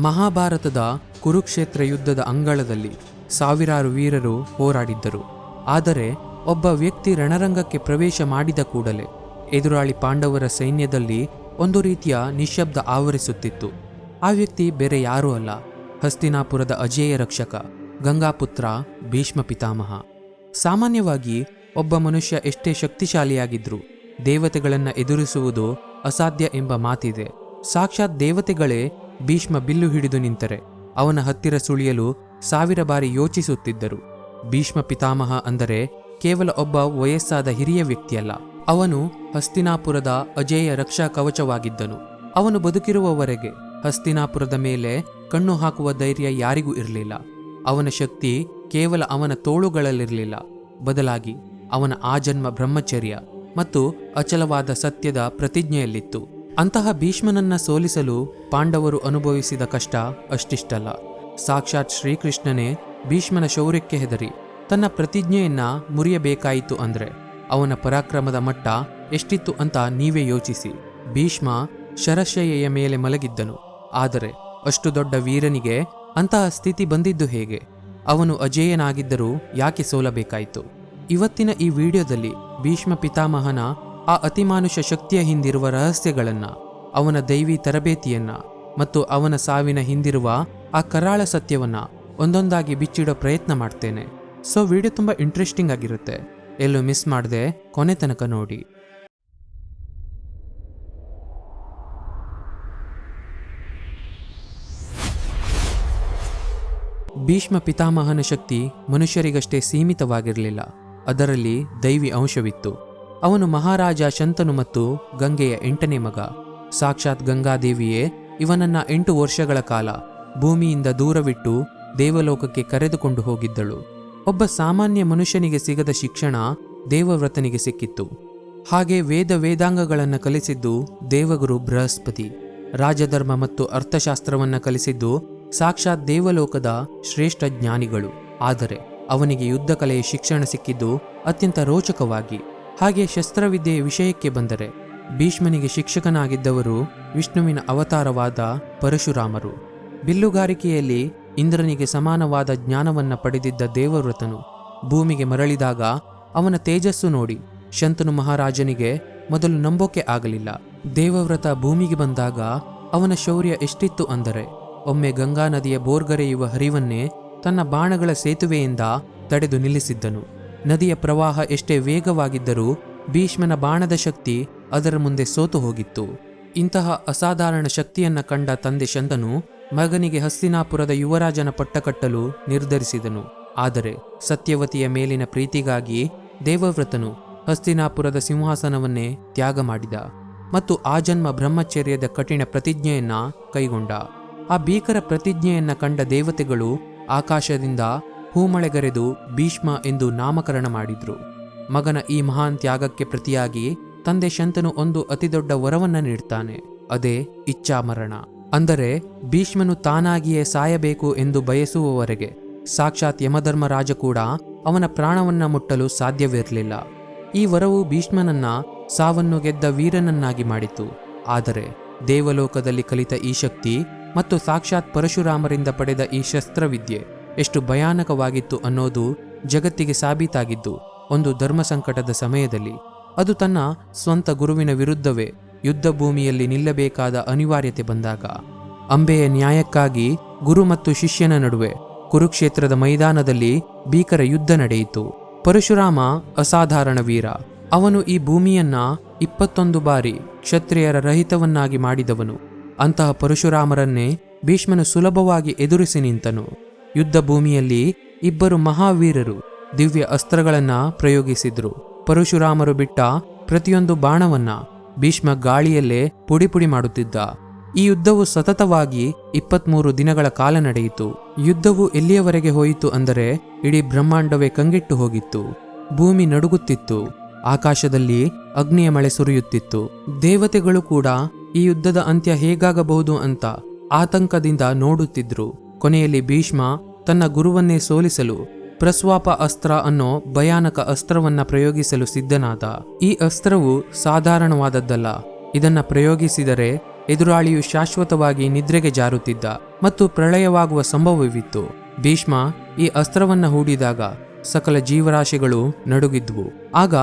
ಮಹಾಭಾರತದ ಕುರುಕ್ಷೇತ್ರ ಯುದ್ಧದ ಅಂಗಳದಲ್ಲಿ ಸಾವಿರಾರು ವೀರರು ಹೋರಾಡಿದ್ದರು. ಆದರೆ ಒಬ್ಬ ವ್ಯಕ್ತಿ ರಣರಂಗಕ್ಕೆ ಪ್ರವೇಶ ಮಾಡಿದ ಕೂಡಲೇ ಎದುರಾಳಿ ಪಾಂಡವರ ಸೈನ್ಯದಲ್ಲಿ ಒಂದು ರೀತಿಯ ನಿಶ್ಶಬ್ದ ಆವರಿಸುತ್ತಿತ್ತು. ಆ ವ್ಯಕ್ತಿ ಬೇರೆ ಯಾರೂ ಅಲ್ಲ, ಹಸ್ತಿನಾಪುರದ ಅಜೇಯ ರಕ್ಷಕ, ಗಂಗಾಪುತ್ರ ಭೀಷ್ಮ ಪಿತಾಮಹ. ಸಾಮಾನ್ಯವಾಗಿ ಒಬ್ಬ ಮನುಷ್ಯ ಎಷ್ಟೇ ಶಕ್ತಿಶಾಲಿಯಾಗಿದ್ರೂ ದೇವತೆಗಳನ್ನು ಎದುರಿಸುವುದು ಅಸಾಧ್ಯ ಎಂಬ ಮಾತಿದೆ. ಸಾಕ್ಷಾತ್ ದೇವತೆಗಳೇ ಭೀಷ್ಮ ಬಿಲ್ಲು ಹಿಡಿದು ನಿಂತರೆ ಅವನ ಹತ್ತಿರ ಸುಳಿಯಲು 1000 ಬಾರಿ ಯೋಚಿಸುತ್ತಿದ್ದರು. ಭೀಷ್ಮ ಪಿತಾಮಹ ಅಂದರೆ ಕೇವಲ ಒಬ್ಬ ವಯಸ್ಸಾದ ಹಿರಿಯ ವ್ಯಕ್ತಿಯಲ್ಲ, ಅವನು ಹಸ್ತಿನಾಪುರದ ಅಜೇಯ ರಕ್ಷಾ ಕವಚವಾಗಿದ್ದನು. ಅವನು ಬದುಕಿರುವವರೆಗೆ ಹಸ್ತಿನಾಪುರದ ಮೇಲೆ ಕಣ್ಣು ಹಾಕುವ ಧೈರ್ಯ ಯಾರಿಗೂ ಇರಲಿಲ್ಲ. ಅವನ ಶಕ್ತಿ ಕೇವಲ ಅವನ ತೋಳುಗಳಲ್ಲಿರಲಿಲ್ಲ, ಬದಲಾಗಿ ಅವನ ಆಜನ್ಮ ಬ್ರಹ್ಮಚರ್ಯ ಮತ್ತು ಅಚಲವಾದ ಸತ್ಯದ ಪ್ರತಿಜ್ಞೆಯಲ್ಲಿತ್ತು. ಅಂತಹ ಭೀಷ್ಮನನ್ನ ಸೋಲಿಸಲು ಪಾಂಡವರು ಅನುಭವಿಸಿದ ಕಷ್ಟ ಅಷ್ಟಿಷ್ಟಲ್ಲ. ಸಾಕ್ಷಾತ್ ಶ್ರೀಕೃಷ್ಣನೇ ಭೀಷ್ಮನ ಶೌರ್ಯಕ್ಕೆ ಹೆದರಿ ತನ್ನ ಪ್ರತಿಜ್ಞೆಯನ್ನ ಮುರಿಯಬೇಕಾಯಿತು ಅಂದ್ರೆ ಅವನ ಪರಾಕ್ರಮದ ಮಟ್ಟ ಎಷ್ಟಿತ್ತು ಅಂತ ನೀವೇ ಯೋಚಿಸಿ. ಭೀಷ್ಮ ಶರಶಯ್ಯೆಯ ಮೇಲೆ ಮಲಗಿದ್ದನು, ಆದರೆ ಅಷ್ಟು ದೊಡ್ಡ ವೀರನಿಗೆ ಅಂತಹ ಸ್ಥಿತಿ ಬಂದಿದ್ದು ಹೇಗೆ? ಅವನು ಅಜೇಯನಾಗಿದ್ದರೂ ಯಾಕೆ ಸೋಲಬೇಕಾಯಿತು? ಇವತ್ತಿನ ಈ ವಿಡಿಯೋದಲ್ಲಿ ಭೀಷ್ಮ ಪಿತಾಮಹನ ಆ ಅತಿಮಾನುಷ ಶಕ್ತಿಯ ಹಿಂದಿರುವ ರಹಸ್ಯಗಳನ್ನ, ಅವನ ದೈವಿ ತರಬೇತಿಯನ್ನ ಮತ್ತು ಅವನ ಸಾವಿನ ಹಿಂದಿರುವ ಆ ಕರಾಳ ಸತ್ಯವನ್ನ ಒಂದೊಂದಾಗಿ ಬಿಚ್ಚಿಡೋ ಪ್ರಯತ್ನ ಮಾಡ್ತೇನೆ. ಸೊ ವಿಡಿಯೋ ತುಂಬ ಇಂಟ್ರೆಸ್ಟಿಂಗ್ ಆಗಿರುತ್ತೆ, ಎಲ್ಲೂ ಮಿಸ್ ಮಾಡದೆ ಕೊನೆ ತನಕ ನೋಡಿ. ಭೀಷ್ಮ ಪಿತಾಮಹನ ಶಕ್ತಿ ಮನುಷ್ಯರಿಗಷ್ಟೇ ಸೀಮಿತವಾಗಿರಲಿಲ್ಲ, ಅದರಲ್ಲಿ ದೈವಿ ಅಂಶವಿತ್ತು. ಅವನು ಮಹಾರಾಜ ಶಂತನು ಮತ್ತು ಗಂಗೆಯ 8ನೇ ಮಗ. ಸಾಕ್ಷಾತ್ ಗಂಗಾದೇವಿಯೇ ಇವನನ್ನ 8 ವರ್ಷಗಳ ಕಾಲ ಭೂಮಿಯಿಂದ ದೂರವಿಟ್ಟು ದೇವಲೋಕಕ್ಕೆ ಕರೆದುಕೊಂಡು ಹೋಗಿದ್ದಳು. ಒಬ್ಬ ಸಾಮಾನ್ಯ ಮನುಷ್ಯನಿಗೆ ಸಿಗದ ಶಿಕ್ಷಣ ದೇವವ್ರತನಿಗೆ ಸಿಕ್ಕಿತ್ತು. ಹಾಗೆ ವೇದಾಂಗಗಳನ್ನು ಕಲಿಸಿದ್ದು ದೇವಗುರು ಬೃಹಸ್ಪತಿ. ರಾಜಧರ್ಮ ಮತ್ತು ಅರ್ಥಶಾಸ್ತ್ರವನ್ನ ಕಲಿಸಿದ್ದು ಸಾಕ್ಷಾತ್ ದೇವಲೋಕದ ಶ್ರೇಷ್ಠ ಜ್ಞಾನಿಗಳು. ಆದರೆ ಅವನಿಗೆ ಯುದ್ಧ ಕಲೆಯ ಶಿಕ್ಷಣ ಸಿಕ್ಕಿದ್ದು ಅತ್ಯಂತ ರೋಚಕವಾಗಿ. ಹಾಗೆ ಶಸ್ತ್ರವಿದ್ಯೆಯ ವಿಷಯಕ್ಕೆ ಬಂದರೆ ಭೀಷ್ಮನಿಗೆ ಶಿಕ್ಷಕನಾಗಿದ್ದವರು ವಿಷ್ಣುವಿನ ಅವತಾರವಾದ ಪರಶುರಾಮರು. ಬಿಲ್ಲುಗಾರಿಕೆಯಲ್ಲಿ ಇಂದ್ರನಿಗೆ ಸಮಾನವಾದ ಜ್ಞಾನವನ್ನ ಪಡೆದಿದ್ದ ದೇವವ್ರತನು ಭೂಮಿಗೆ ಮರಳಿದಾಗ ಅವನ ತೇಜಸ್ಸು ನೋಡಿ ಶಂತನು ಮಹಾರಾಜನಿಗೆ ಮೊದಲು ನಂಬೋಕೆ ಆಗಲಿಲ್ಲ. ದೇವವ್ರತ ಭೂಮಿಗೆ ಬಂದಾಗ ಅವನ ಶೌರ್ಯ ಎಷ್ಟಿತ್ತು ಅಂದರೆ ಒಮ್ಮೆ ಗಂಗಾ ನದಿಯ ಬೋರ್ಗರೆಯುವ ಹರಿವನ್ನೇ ತನ್ನ ಬಾಣಗಳ ಸೇತುವೆಯಿಂದ ತಡೆದು ನಿಲ್ಲಿಸಿದ್ದನು. ನದಿಯ ಪ್ರವಾಹ ಎಷ್ಟೇ ವೇಗವಾಗಿದ್ದರೂ ಭೀಷ್ಮನ ಬಾಣದ ಶಕ್ತಿ ಅದರ ಮುಂದೆ ಸೋತು ಹೋಗಿತ್ತು. ಇಂತಹ ಅಸಾಧಾರಣ ಶಕ್ತಿಯನ್ನ ಕಂಡ ತಂದೆ ಶಂತನು ಮಗನಿಗೆ ಹಸ್ತಿನಾಪುರದ ಯುವರಾಜನ ಪಟ್ಟ ಕಟ್ಟಲು ನಿರ್ಧರಿಸಿದನು. ಆದರೆ ಸತ್ಯವತಿಯ ಮೇಲಿನ ಪ್ರೀತಿಗಾಗಿ ದೇವವ್ರತನು ಹಸ್ತಿನಾಪುರದ ಸಿಂಹಾಸನವನ್ನೇ ತ್ಯಾಗ ಮಾಡಿದ ಮತ್ತು ಆಜನ್ಮ ಬ್ರಹ್ಮಚರ್ಯದ ಕಠಿಣ ಪ್ರತಿಜ್ಞೆಯನ್ನ ಕೈಗೊಂಡ. ಆ ಭೀಕರ ಪ್ರತಿಜ್ಞೆಯನ್ನ ಕಂಡ ದೇವತೆಗಳು ಆಕಾಶದಿಂದ ಹೂಮಳೆಗರೆದು ಭೀಷ್ಮ ಎಂದು ನಾಮಕರಣ ಮಾಡಿದ್ರು. ಮಗನ ಈ ಮಹಾನ್ ತ್ಯಾಗಕ್ಕೆ ಪ್ರತಿಯಾಗಿ ತಂದೆ ಶಂತನು ಒಂದು ಅತಿದೊಡ್ಡ ವರವನ್ನ ನೀಡ್ತಾನೆ, ಅದೇ ಇಚ್ಛಾಮರಣ. ಅಂದರೆ ಭೀಷ್ಮನು ತಾನಾಗಿಯೇ ಸಾಯಬೇಕು ಎಂದು ಬಯಸುವವರೆಗೆ ಸಾಕ್ಷಾತ್ ಯಮಧರ್ಮರಾಜ ಕೂಡ ಅವನ ಪ್ರಾಣವನ್ನ ಮುಟ್ಟಲು ಸಾಧ್ಯವಿರಲಿಲ್ಲ. ಈ ವರವು ಭೀಷ್ಮನನ್ನ ಸಾವನ್ನು ಗೆದ್ದ ವೀರನನ್ನಾಗಿ ಮಾಡಿತು. ಆದರೆ ದೇವಲೋಕದಲ್ಲಿ ಕಲಿತ ಈ ಶಕ್ತಿ ಮತ್ತು ಸಾಕ್ಷಾತ್ ಪರಶುರಾಮರಿಂದ ಪಡೆದ ಈ ಶಸ್ತ್ರವಿದ್ಯೆ ಎಷ್ಟು ಭಯಾನಕವಾಗಿತ್ತು ಅನ್ನೋದು ಜಗತ್ತಿಗೆ ಸಾಬೀತಾಗಿದ್ದು ಒಂದು ಧರ್ಮ ಸಂಕಟದ ಸಮಯದಲ್ಲಿ. ಅದು ತನ್ನ ಸ್ವಂತ ಗುರುವಿನ ವಿರುದ್ಧವೇ ಯುದ್ಧ ಭೂಮಿಯಲ್ಲಿ ನಿಲ್ಲಬೇಕಾದ ಅನಿವಾರ್ಯತೆ ಬಂದಾಗ. ಅಂಬೆಯ ನ್ಯಾಯಕ್ಕಾಗಿ ಗುರು ಮತ್ತು ಶಿಷ್ಯನ ನಡುವೆ ಕುರುಕ್ಷೇತ್ರದ ಮೈದಾನದಲ್ಲಿ ಭೀಕರ ಯುದ್ಧ ನಡೆಯಿತು. ಪರಶುರಾಮ ಅಸಾಧಾರಣ ವೀರ. ಅವನು ಈ ಭೂಮಿಯನ್ನ 21 ಬಾರಿ ಕ್ಷತ್ರಿಯರ ರಹಿತವನ್ನಾಗಿ ಮಾಡಿದವನು. ಅಂತಹ ಪರಶುರಾಮರನ್ನೇ ಭೀಷ್ಮನು ಸುಲಭವಾಗಿ ಎದುರಿಸಿ ನಿಂತನು. ಯುದ್ಧ ಭೂಮಿಯಲ್ಲಿ ಇಬ್ಬರು ಮಹಾವೀರರು ದಿವ್ಯ ಅಸ್ತ್ರಗಳನ್ನ ಪ್ರಯೋಗಿಸಿದ್ರು. ಪರಶುರಾಮರು ಬಿಟ್ಟ ಪ್ರತಿಯೊಂದು ಬಾಣವನ್ನ ಭೀಷ್ಮ ಗಾಳಿಯಲ್ಲೇ ಪುಡಿ ಮಾಡುತ್ತಿದ್ದ. ಈ ಯುದ್ಧವು ಸತತವಾಗಿ 23 ದಿನಗಳ ಕಾಲ ನಡೆಯಿತು. ಯುದ್ಧವು ಎಲ್ಲಿಯವರೆಗೆ ಹೋಯಿತು ಅಂದರೆ ಇಡೀ ಬ್ರಹ್ಮಾಂಡವೇ ಕಂಗೆಟ್ಟು ಹೋಗಿತ್ತು. ಭೂಮಿ ನಡುಗುತ್ತಿತ್ತು, ಆಕಾಶದಲ್ಲಿ ಅಗ್ನಿಯ ಮಳೆ ಸುರಿಯುತ್ತಿತ್ತು. ದೇವತೆಗಳು ಕೂಡ ಈ ಯುದ್ಧದ ಅಂತ್ಯ ಹೇಗಾಗಬಹುದು ಅಂತ ಆತಂಕದಿಂದ ನೋಡುತ್ತಿದ್ರು. ಕೊನೆಯಲ್ಲಿ ಭೀಷ್ಮ ತನ್ನ ಗುರುವನ್ನೇ ಸೋಲಿಸಲು ಪ್ರಸ್ವಾಪ ಅಸ್ತ್ರ ಅನ್ನೋ ಭಯಾನಕ ಅಸ್ತ್ರವನ್ನ ಪ್ರಯೋಗಿಸಲು ಸಿದ್ಧನಾದ. ಈ ಅಸ್ತ್ರವು ಸಾಧಾರಣವಾದದ್ದಲ್ಲ. ಇದನ್ನ ಪ್ರಯೋಗಿಸಿದರೆ ಎದುರಾಳಿಯು ಶಾಶ್ವತವಾಗಿ ನಿದ್ರೆಗೆ ಜಾರುತ್ತಿದ್ದ ಮತ್ತು ಪ್ರಳಯವಾಗುವ ಸಂಭವವಿತ್ತು. ಭೀಷ್ಮ ಈ ಅಸ್ತ್ರವನ್ನ ಹೂಡಿದಾಗ ಸಕಲ ಜೀವರಾಶಿಗಳು ನಡುಗಿದ್ವು. ಆಗ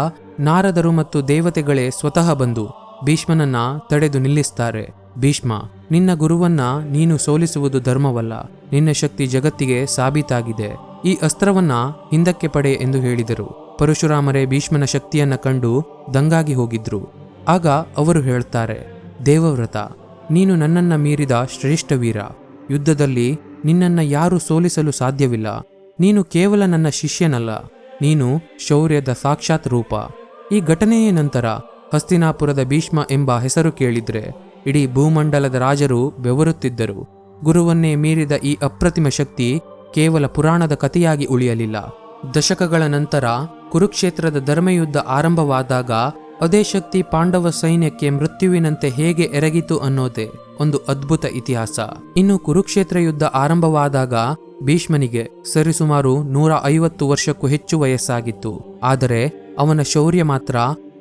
ನಾರದರು ಮತ್ತು ದೇವತೆಗಳೇ ಸ್ವತಃ ಬಂದು ಭೀಷ್ಮನನ್ನ ತಡೆದು ನಿಲ್ಲಿಸ್ತಾರೆ. ಭೀಷ್ಮ, ನಿನ್ನ ಗುರುವನ್ನ ನೀನು ಸೋಲಿಸುವುದು ಧರ್ಮವಲ್ಲ. ನಿನ್ನ ಶಕ್ತಿ ಜಗತ್ತಿಗೆ ಸಾಬೀತಾಗಿದೆ. ಈ ಅಸ್ತ್ರವನ್ನ ಹಿಂದಕ್ಕೆ ಪಡೆ ಎಂದು ಹೇಳಿದರು. ಪರಶುರಾಮರೇ ಭೀಷ್ಮನ ಶಕ್ತಿಯನ್ನ ಕಂಡು ದಂಗಾಗಿ ಹೋಗಿದ್ರು. ಆಗ ಅವರು ಹೇಳ್ತಾರೆ, ದೇವವ್ರತ, ನೀನು ನನ್ನನ್ನ ಮೀರಿದ ಶ್ರೇಷ್ಠ ವೀರ. ಯುದ್ಧದಲ್ಲಿ ನಿನ್ನನ್ನ ಯಾರೂ ಸೋಲಿಸಲು ಸಾಧ್ಯವಿಲ್ಲ. ನೀನು ಕೇವಲ ನನ್ನ ಶಿಷ್ಯನಲ್ಲ, ನೀನು ಶೌರ್ಯದ ಸಾಕ್ಷಾತ್ ರೂಪ. ಈ ಘಟನೆಯ ನಂತರ ಹಸ್ತಿನಾಪುರದ ಭೀಷ್ಮ ಎಂಬ ಹೆಸರು ಕೇಳಿದ್ರೆ ಇಡೀ ಭೂಮಂಡಲದ ರಾಜರು ಬೆವರುತ್ತಿದ್ದರು. ಗುರುವನ್ನೇ ಮೀರಿದ ಈ ಅಪ್ರತಿಮ ಶಕ್ತಿ ಕೇವಲ ಪುರಾಣದ ಕಥೆಯಾಗಿ ಉಳಿಯಲಿಲ್ಲ. ದಶಕಗಳ ನಂತರ ಕುರುಕ್ಷೇತ್ರದ ಧರ್ಮಯುದ್ಧ ಆರಂಭವಾದಾಗ ಅದೇ ಶಕ್ತಿ ಪಾಂಡವ ಸೈನ್ಯಕ್ಕೆ ಮೃತ್ಯುವಿನಂತೆ ಹೇಗೆ ಎರಗಿತು ಅನ್ನೋದೇ ಒಂದು ಅದ್ಭುತ ಇತಿಹಾಸ. ಇನ್ನು ಕುರುಕ್ಷೇತ್ರ ಯುದ್ಧ ಆರಂಭವಾದಾಗ ಭೀಷ್ಮನಿಗೆ ಸರಿಸುಮಾರು 150 ವರ್ಷಕ್ಕೂ ಹೆಚ್ಚು ವಯಸ್ಸಾಗಿತ್ತು. ಆದರೆ ಅವನ ಶೌರ್ಯ ಮಾತ್ರ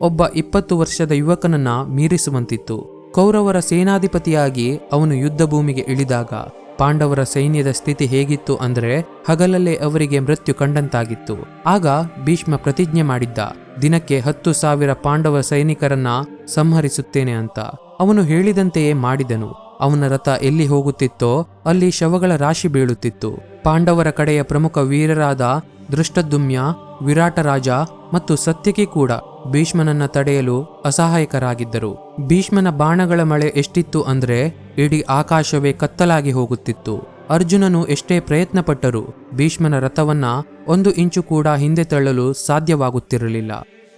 ಒಬ್ಬ 20 ವರ್ಷದ ಯುವಕನನ್ನ ಮೀರಿಸುವಂತಿತ್ತು. ಕೌರವರ ಸೇನಾಧಿಪತಿಯಾಗಿ ಅವನು ಯುದ್ಧ ಭೂಮಿಗೆ ಇಳಿದಾಗ ಪಾಂಡವರ ಸೈನ್ಯದ ಸ್ಥಿತಿ ಹೇಗಿತ್ತು ಅಂದ್ರೆ ಹಗಲಲ್ಲೇ ಅವರಿಗೆ ಮೃತ್ಯು ಕಂಡಂತಾಗಿತ್ತು. ಆಗ ಭೀಷ್ಮ ಪ್ರತಿಜ್ಞೆ ಮಾಡಿದ್ದ, ದಿನಕ್ಕೆ 10,000 ಪಾಂಡವ ಸೈನಿಕರನ್ನ ಸಂಹರಿಸುತ್ತೇನೆ ಅಂತ. ಅವನು ಹೇಳಿದಂತೆಯೇ ಮಾಡಿದನು. ಅವನ ರಥ ಎಲ್ಲಿ ಹೋಗುತ್ತಿತ್ತೋ ಅಲ್ಲಿ ಶವಗಳ ರಾಶಿ ಬೀಳುತ್ತಿತ್ತು. ಪಾಂಡವರ ಕಡೆಯ ಪ್ರಮುಖ ವೀರರಾದ ದೃಷ್ಟದ್ಯುಮ್ನ, ವಿರಾಟರಾಜ ಮತ್ತು ಸತ್ಯಕಿ ಕೂಡ ಭೀಷ್ಮನನ್ನ ತಡೆಯಲು ಅಸಹಾಯಕರಾಗಿದ್ದರು. ಭೀಷ್ಮನ ಬಾಣಗಳ ಮಳೆ ಎಷ್ಟಿತ್ತು ಅಂದ್ರೆ ಇಡೀ ಆಕಾಶವೇ ಕತ್ತಲಾಗಿ ಹೋಗುತ್ತಿತ್ತು. ಅರ್ಜುನನು ಎಷ್ಟೇ ಪ್ರಯತ್ನ ಪಟ್ಟರೂ ಭೀಷ್ಮನ ರಥವನ್ನ 1 ಇಂಚು ಕೂಡ ಹಿಂದೆ ತಳ್ಳಲು ಸಾಧ್ಯವಾಗುತ್ತಿರಲಿಲ್ಲ.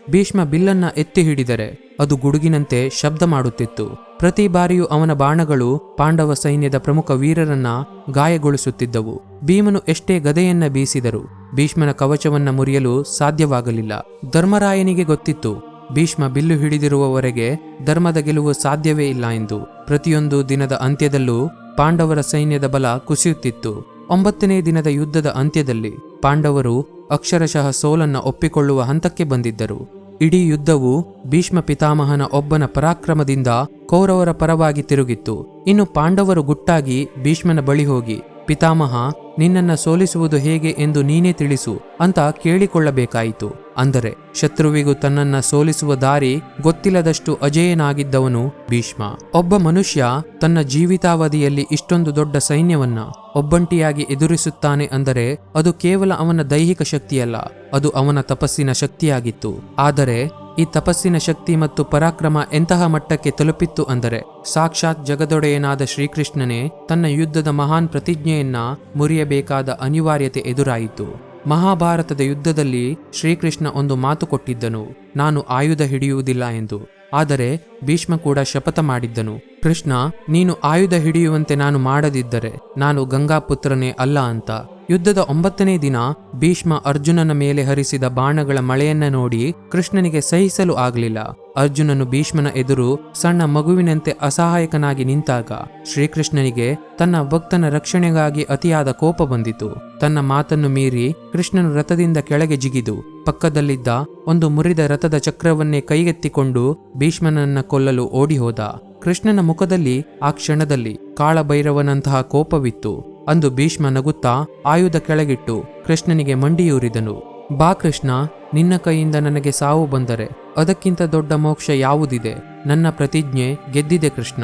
ಭೀಷ್ಮ ಬಿಲ್ಲನ್ನ ಎತ್ತಿ ಹಿಡಿದರೆ ಅದು ಗುಡುಗಿನಂತೆ ಶಬ್ದ ಮಾಡುತ್ತಿತ್ತು. ಪ್ರತಿ ಬಾರಿಯೂ ಅವನ ಬಾಣಗಳು ಪಾಂಡವ ಸೈನ್ಯದ ಪ್ರಮುಖ ವೀರರನ್ನ ಗಾಯಗೊಳಿಸುತ್ತಿದ್ದವು. ಭೀಮನು ಎಷ್ಟೇ ಗದೆಯನ್ನ ಬೀಸಿದರೂ ಭೀಷ್ಮನ ಕವಚವನ್ನ ಮುರಿಯಲು ಸಾಧ್ಯವಾಗಲಿಲ್ಲ. ಧರ್ಮರಾಯನಿಗೆ ಗೊತ್ತಿತ್ತು, ಭೀಷ್ಮ ಬಿಲ್ಲು ಹಿಡಿದಿರುವವರೆಗೆ ಧರ್ಮದ ಗೆಲುವು ಸಾಧ್ಯವೇ ಇಲ್ಲ ಎಂದು. ಪ್ರತಿಯೊಂದು ದಿನದ ಅಂತ್ಯದಲ್ಲೂ ಪಾಂಡವರ ಸೈನ್ಯದ ಬಲ ಕುಸಿಯುತ್ತಿತ್ತು. 9ನೇ ದಿನದ ಯುದ್ಧದ ಅಂತ್ಯದಲ್ಲಿ ಪಾಂಡವರು ಅಕ್ಷರಶಃ ಸೋಲನ್ನ ಒಪ್ಪಿಕೊಳ್ಳುವ ಹಂತಕ್ಕೆ ಬಂದಿದ್ದರು. ಇಡೀ ಯುದ್ಧವು ಭೀಷ್ಮ ಪಿತಾಮಹನ ಒಬ್ಬನ ಪರಾಕ್ರಮದಿಂದ ಕೌರವರ ಪರವಾಗಿ ತಿರುಗಿತ್ತು. ಇನ್ನು ಪಾಂಡವರು ಗುಟ್ಟಾಗಿ ಭೀಷ್ಮನ ಬಳಿ ಹೋಗಿ, ಪಿತಾಮಹ, ನಿನ್ನನ್ನ ಸೋಲಿಸುವುದು ಹೇಗೆ ಎಂದು ನೀನೇ ತಿಳಿಸು ಅಂತ ಕೇಳಿಕೊಳ್ಳಬೇಕಾಯಿತು. ಅಂದರೆ ಶತ್ರುವಿಗೂ ತನ್ನನ್ನ ಸೋಲಿಸುವ ದಾರಿ ಗೊತ್ತಿಲ್ಲದಷ್ಟು ಅಜೇಯನಾಗಿದ್ದವನು ಭೀಷ್ಮ. ಒಬ್ಬ ಮನುಷ್ಯ ತನ್ನ ಜೀವಿತಾವಧಿಯಲ್ಲಿ ಇಷ್ಟೊಂದು ದೊಡ್ಡ ಸೈನ್ಯವನ್ನ ಒಬ್ಬಂಟಿಯಾಗಿ ಎದುರಿಸುತ್ತಾನೆ ಅಂದರೆ ಅದು ಕೇವಲ ಅವನ ದೈಹಿಕ ಶಕ್ತಿಯಲ್ಲ, ಅದು ಅವನ ತಪಸ್ಸಿನ ಶಕ್ತಿಯಾಗಿತ್ತು. ಆದರೆ ಈ ತಪಸ್ಸಿನ ಶಕ್ತಿ ಮತ್ತು ಪರಾಕ್ರಮ ಎಂತಹ ಮಟ್ಟಕ್ಕೆ ತಲುಪಿತ್ತು ಅಂದರೆ ಸಾಕ್ಷಾತ್ ಜಗದೊಡೆಯನಾದ ಶ್ರೀಕೃಷ್ಣನೇ ತನ್ನ ಯುದ್ಧದ ಮಹಾನ್ ಪ್ರತಿಜ್ಞೆಯನ್ನ ಮುರಿಯಬೇಕಾದ ಅನಿವಾರ್ಯತೆ ಎದುರಾಯಿತು. ಮಹಾಭಾರತದ ಯುದ್ಧದಲ್ಲಿ ಶ್ರೀಕೃಷ್ಣ ಒಂದು ಮಾತು ಕೊಟ್ಟಿದ್ದನು, ನಾನು ಆಯುಧ ಹಿಡಿಯುವುದಿಲ್ಲ ಎಂದು. ಆದರೆ ಭೀಷ್ಮ ಕೂಡ ಶಪಥ ಮಾಡಿದ್ದನು, ಕೃಷ್ಣ, ನೀನು ಆಯುಧ ಹಿಡಿಯುವಂತೆ ನಾನು ಮಾಡದಿದ್ದರೆ ನಾನು ಗಂಗಾಪುತ್ರನೇ ಅಲ್ಲ ಅಂತ. ಯುದ್ಧದ 9ನೇ ದಿನ ಭೀಷ್ಮ ಅರ್ಜುನನ ಮೇಲೆ ಹರಿಸಿದ ಬಾಣಗಳ ಮಳೆಯನ್ನ ನೋಡಿ ಕೃಷ್ಣನಿಗೆ ಸಹಿಸಲು ಆಗಲಿಲ್ಲ. ಅರ್ಜುನನು ಭೀಷ್ಮನ ಎದುರು ಸಣ್ಣ ಮಗುವಿನಂತೆ ಅಸಹಾಯಕನಾಗಿ ನಿಂತಾಗ ಶ್ರೀಕೃಷ್ಣನಿಗೆ ತನ್ನ ಭಕ್ತನ ರಕ್ಷಣೆಗಾಗಿ ಅತಿಯಾದ ಕೋಪ ಬಂದಿತು. ತನ್ನ ಮಾತನ್ನು ಮೀರಿ ಕೃಷ್ಣನು ರಥದಿಂದ ಕೆಳಗೆ ಜಿಗಿದು ಪಕ್ಕದಲ್ಲಿದ್ದ ಒಂದು ಮುರಿದ ರಥದ ಚಕ್ರವನ್ನೇ ಕೈಗೆತ್ತಿಕೊಂಡು ಭೀಷ್ಮನನ್ನ ಕೊಲ್ಲಲು ಓಡಿ ಹೋದ. ಕೃಷ್ಣನ ಮುಖದಲ್ಲಿ ಆ ಕ್ಷಣದಲ್ಲಿ ಕಾಳಭೈರವನಂತಹ ಕೋಪವಿತ್ತು. ಅಂದು ಭೀಷ್ಮ ನಗುತ್ತಾ ಆಯುಧ ಕೆಳಗಿಟ್ಟು ಕೃಷ್ಣನಿಗೆ ಮಂಡಿಯೂರಿದನು. ಬಾ ಕೃಷ್ಣ, ನಿನ್ನ ಕೈಯಿಂದ ನನಗೆ ಸಾವು ಬಂದರೆ ಅದಕ್ಕಿಂತ ದೊಡ್ಡ ಮೋಕ್ಷ ಯಾವುದಿದೆ? ನನ್ನ ಪ್ರತಿಜ್ಞೆ ಗೆದ್ದಿದೆ ಕೃಷ್ಣ.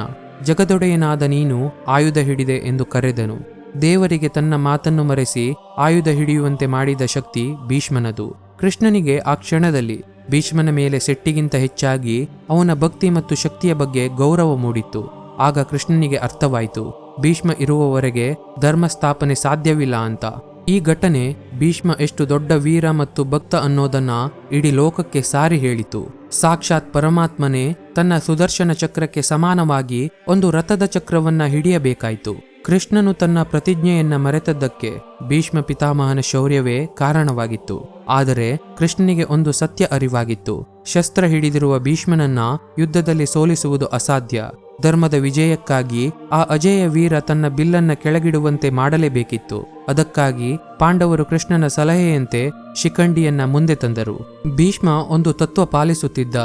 ಜಗದೊಡೆಯನಾದ ನೀನು ಆಯುಧ ಹಿಡಿದೆ ಎಂದು ಕರೆದನು. ದೇವರಿಗೆ ತನ್ನ ಮಾತನ್ನು ಮರೆಸಿ ಆಯುಧ ಹಿಡಿಯುವಂತೆ ಮಾಡಿದ ಶಕ್ತಿ ಭೀಷ್ಮನದು. ಕೃಷ್ಣನಿಗೆ ಆ ಕ್ಷಣದಲ್ಲಿ ಭೀಷ್ಮನ ಮೇಲೆ ಸೆಟ್ಟಿಗಿಂತ ಹೆಚ್ಚಾಗಿ ಅವನ ಭಕ್ತಿ ಮತ್ತು ಶಕ್ತಿಯ ಬಗ್ಗೆ ಗೌರವ ಮೂಡಿತ್ತು. ಆಗ ಕೃಷ್ಣನಿಗೆ ಅರ್ಥವಾಯಿತು, ಭೀಷ್ಮ ಇರುವವರೆಗೆ ಧರ್ಮ ಸ್ಥಾಪನೆ ಸಾಧ್ಯವಿಲ್ಲ ಅಂತ. ಈ ಘಟನೆ ಭೀಷ್ಮ ಎಷ್ಟು ದೊಡ್ಡ ವೀರ ಮತ್ತು ಭಕ್ತ ಅನ್ನೋದನ್ನ ಇಡೀ ಲೋಕಕ್ಕೆ ಸಾರಿ ಹೇಳಿತು. ಸಾಕ್ಷಾತ್ ಪರಮಾತ್ಮನೇ ತನ್ನ ಸುದರ್ಶನ ಚಕ್ರಕ್ಕೆ ಸಮಾನವಾಗಿ ಒಂದು ರಥದ ಚಕ್ರವನ್ನ ಹಿಡಿಯಬೇಕಾಯಿತು. ಕೃಷ್ಣನು ತನ್ನ ಪ್ರತಿಜ್ಞೆಯನ್ನ ಮರೆತದ್ದಕ್ಕೆ ಭೀಷ್ಮ ಪಿತಾಮಹನ ಶೌರ್ಯವೇ ಕಾರಣವಾಗಿತ್ತು. ಆದರೆ ಕೃಷ್ಣನಿಗೆ ಒಂದು ಸತ್ಯ ಅರಿವಾಗಿತ್ತು, ಶಸ್ತ್ರ ಹಿಡಿದಿರುವ ಭೀಷ್ಮನನ್ನ ಯುದ್ಧದಲ್ಲಿ ಸೋಲಿಸುವುದು ಅಸಾಧ್ಯ. ಧರ್ಮದ ವಿಜಯಕ್ಕಾಗಿ ಆ ಅಜೇಯ ವೀರ ತನ್ನ ಬಿಲ್ಲನ್ನ ಕೆಳಗಿಡುವಂತೆ ಮಾಡಲೇಬೇಕಿತ್ತು. ಅದಕ್ಕಾಗಿ ಪಾಂಡವರು ಕೃಷ್ಣನ ಸಲಹೆಯಂತೆ ಶಿಖಂಡಿಯನ್ನ ಮುಂದೆ ತಂದರು. ಭೀಷ್ಮ ಒಂದು ತತ್ವ ಪಾಲಿಸುತ್ತಿದ್ದ,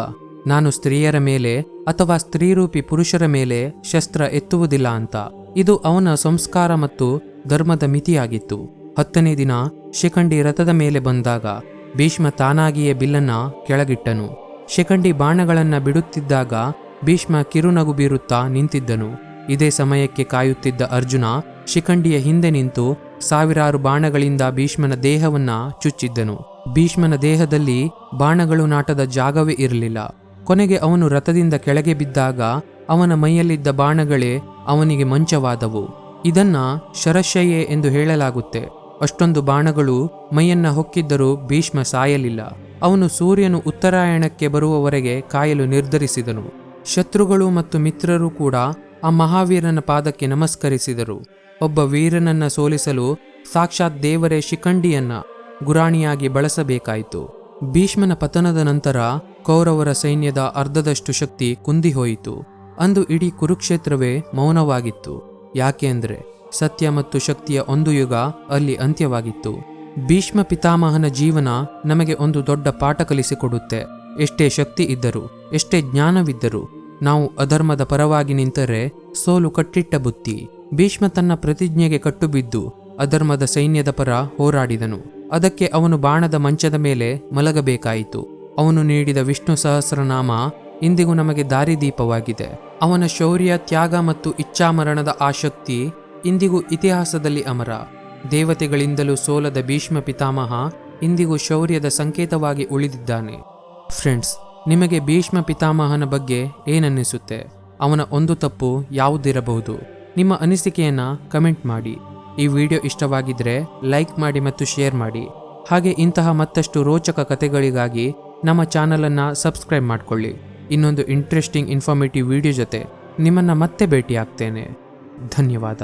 ನಾನು ಸ್ತ್ರೀಯರ ಮೇಲೆ ಅಥವಾ ಸ್ತ್ರೀರೂಪಿ ಪುರುಷರ ಮೇಲೆ ಶಸ್ತ್ರ ಎತ್ತುವುದಿಲ್ಲ ಅಂತ. ಇದು ಅವನ ಸಂಸ್ಕಾರ ಮತ್ತು ಧರ್ಮದ ಮಿತಿಯಾಗಿತ್ತು. 10ನೇ ದಿನ ಶಿಖಂಡಿ ರಥದ ಮೇಲೆ ಬಂದಾಗ ಭೀಷ್ಮ ತಾನಾಗಿಯೇ ಬಿಲ್ಲನ್ನ ಕೆಳಗಿಟ್ಟನು. ಶಿಖಂಡಿ ಬಾಣಗಳನ್ನ ಬಿಡುತ್ತಿದ್ದಾಗ ಭೀಷ್ಮ ಕಿರುನಗು ಬೀರುತ್ತಾ ನಿಂತಿದ್ದನು. ಇದೇ ಸಮಯಕ್ಕೆ ಕಾಯುತ್ತಿದ್ದ ಅರ್ಜುನ ಶಿಖಂಡಿಯ ಹಿಂದೆ ನಿಂತು ಸಾವಿರಾರು ಬಾಣಗಳಿಂದ ಭೀಷ್ಮನ ದೇಹವನ್ನ ಚುಚ್ಚಿದ್ದನು. ಭೀಷ್ಮನ ದೇಹದಲ್ಲಿ ಬಾಣಗಳು ನಾಟದ ಜಾಗವೇ ಇರಲಿಲ್ಲ. ಕೊನೆಗೆ ಅವನು ರಥದಿಂದ ಕೆಳಗೆ ಬಿದ್ದಾಗ ಅವನ ಮೈಯಲ್ಲಿದ್ದ ಬಾಣಗಳೇ ಅವನಿಗೆ ಮಂಚವಾದವು. ಇದನ್ನ ಶರಶಯ್ಯೆ ಎಂದು ಹೇಳಲಾಗುತ್ತೆ. ಅಷ್ಟೊಂದು ಬಾಣಗಳು ಮೈಯನ್ನ ಹೊಕ್ಕಿದ್ದರೂ ಭೀಷ್ಮ ಸಾಯಲಿಲ್ಲ. ಅವನು ಸೂರ್ಯನು ಉತ್ತರಾಯಣಕ್ಕೆ ಬರುವವರೆಗೆ ಕಾಯಲು ನಿರ್ಧರಿಸಿದನು. ಶತ್ರುಗಳು ಮತ್ತು ಮಿತ್ರರು ಕೂಡ ಆ ಮಹಾವೀರನ ಪಾದಕ್ಕೆ ನಮಸ್ಕರಿಸಿದರು. ಒಬ್ಬ ವೀರನನ್ನ ಸೋಲಿಸಲು ಸಾಕ್ಷಾತ್ ದೇವರೇ ಶಿಖಂಡಿಯನ್ನ ಗುರಾಣಿಯಾಗಿ ಬಳಸಬೇಕಾಯಿತು. ಭೀಷ್ಮನ ಪತನದ ನಂತರ ಕೌರವರ ಸೈನ್ಯದ ಅರ್ಧದಷ್ಟು ಶಕ್ತಿ ಕುಂದಿಹೋಯಿತು. ಅಂದು ಇಡೀ ಕುರುಕ್ಷೇತ್ರವೇ ಮೌನವಾಗಿತ್ತು. ಯಾಕೆ ಅಂದ್ರೆ ಸತ್ಯ ಮತ್ತು ಶಕ್ತಿಯ ಒಂದು ಯುಗ ಅಲ್ಲಿ ಅಂತ್ಯವಾಗಿತ್ತು. ಭೀಷ್ಮ ಪಿತಾಮಹನ ಜೀವನ ನಮಗೆ ಒಂದು ದೊಡ್ಡ ಪಾಠ ಕಲಿಸಿಕೊಡುತ್ತೆ. ಎಷ್ಟೇ ಶಕ್ತಿ ಇದ್ದರೂ, ಎಷ್ಟೇ ಜ್ಞಾನವಿದ್ದರೂ ನಾವು ಅಧರ್ಮದ ಪರವಾಗಿ ನಿಂತರೆ ಸೋಲು ಕಟ್ಟಿಟ್ಟ ಬುತ್ತಿ. ಭೀಷ್ಮ ತನ್ನ ಪ್ರತಿಜ್ಞೆಗೆ ಕಟ್ಟುಬಿದ್ದು ಅಧರ್ಮದ ಸೈನ್ಯದ ಪರ ಹೋರಾಡಿದನು. ಅದಕ್ಕೆ ಅವನು ಬಾಣದ ಮಂಚದ ಮೇಲೆ ಮಲಗಬೇಕಾಯಿತು. ಅವನು ನೀಡಿದ ವಿಷ್ಣು ಸಹಸ್ರನಾಮ ಇಂದಿಗೂ ನಮಗೆ ದಾರಿದೀಪವಾಗಿದೆ. ಅವನ ಶೌರ್ಯ, ತ್ಯಾಗ ಮತ್ತು ಇಚ್ಛಾಮರಣದ ಆಸಕ್ತಿ ಇಂದಿಗೂ ಇತಿಹಾಸದಲ್ಲಿ ಅಮರ. ದೇವತೆಗಳಿಂದಲೂ ಸೋಲದ ಭೀಷ್ಮ ಪಿತಾಮಹ ಇಂದಿಗೂ ಶೌರ್ಯದ ಸಂಕೇತವಾಗಿ ಉಳಿದಿದ್ದಾನೆ. ಫ್ರೆಂಡ್ಸ್, ನಿಮಗೆ ಭೀಷ್ಮ ಪಿತಾಮಹನ ಬಗ್ಗೆ ಏನನ್ನಿಸುತ್ತೆ? ಅವನ ಒಂದು ತಪ್ಪು ಯಾವುದಿರಬಹುದು? ನಿಮ್ಮ ಅನಿಸಿಕೆಯನ್ನ ಕಮೆಂಟ್ ಮಾಡಿ. ಈ ವಿಡಿಯೋ ಇಷ್ಟವಾಗಿದ್ರೆ ಲೈಕ್ ಮಾಡಿ ಮತ್ತು ಶೇರ್ ಮಾಡಿ. ಹಾಗೆ ಇಂತಹ ಮತ್ತಷ್ಟು ರೋಚಕ ಕಥೆಗಳಿಗಾಗಿ ನಮ್ಮ ಚಾನಲನ್ನು ಸಬ್ಸ್ಕ್ರೈಬ್ ಮಾಡಿಕೊಳ್ಳಿ. ಇನ್ನೊಂದು ಇಂಟ್ರೆಸ್ಟಿಂಗ್ ಇನ್ಫಾರ್ಮೇಟಿವ್ ವಿಡಿಯೋ ಜೊತೆ ನಿಮ್ಮನ್ನು ಮತ್ತೆ ಭೇಟಿ ಆಗ್ತೇನೆ. ಧನ್ಯವಾದ.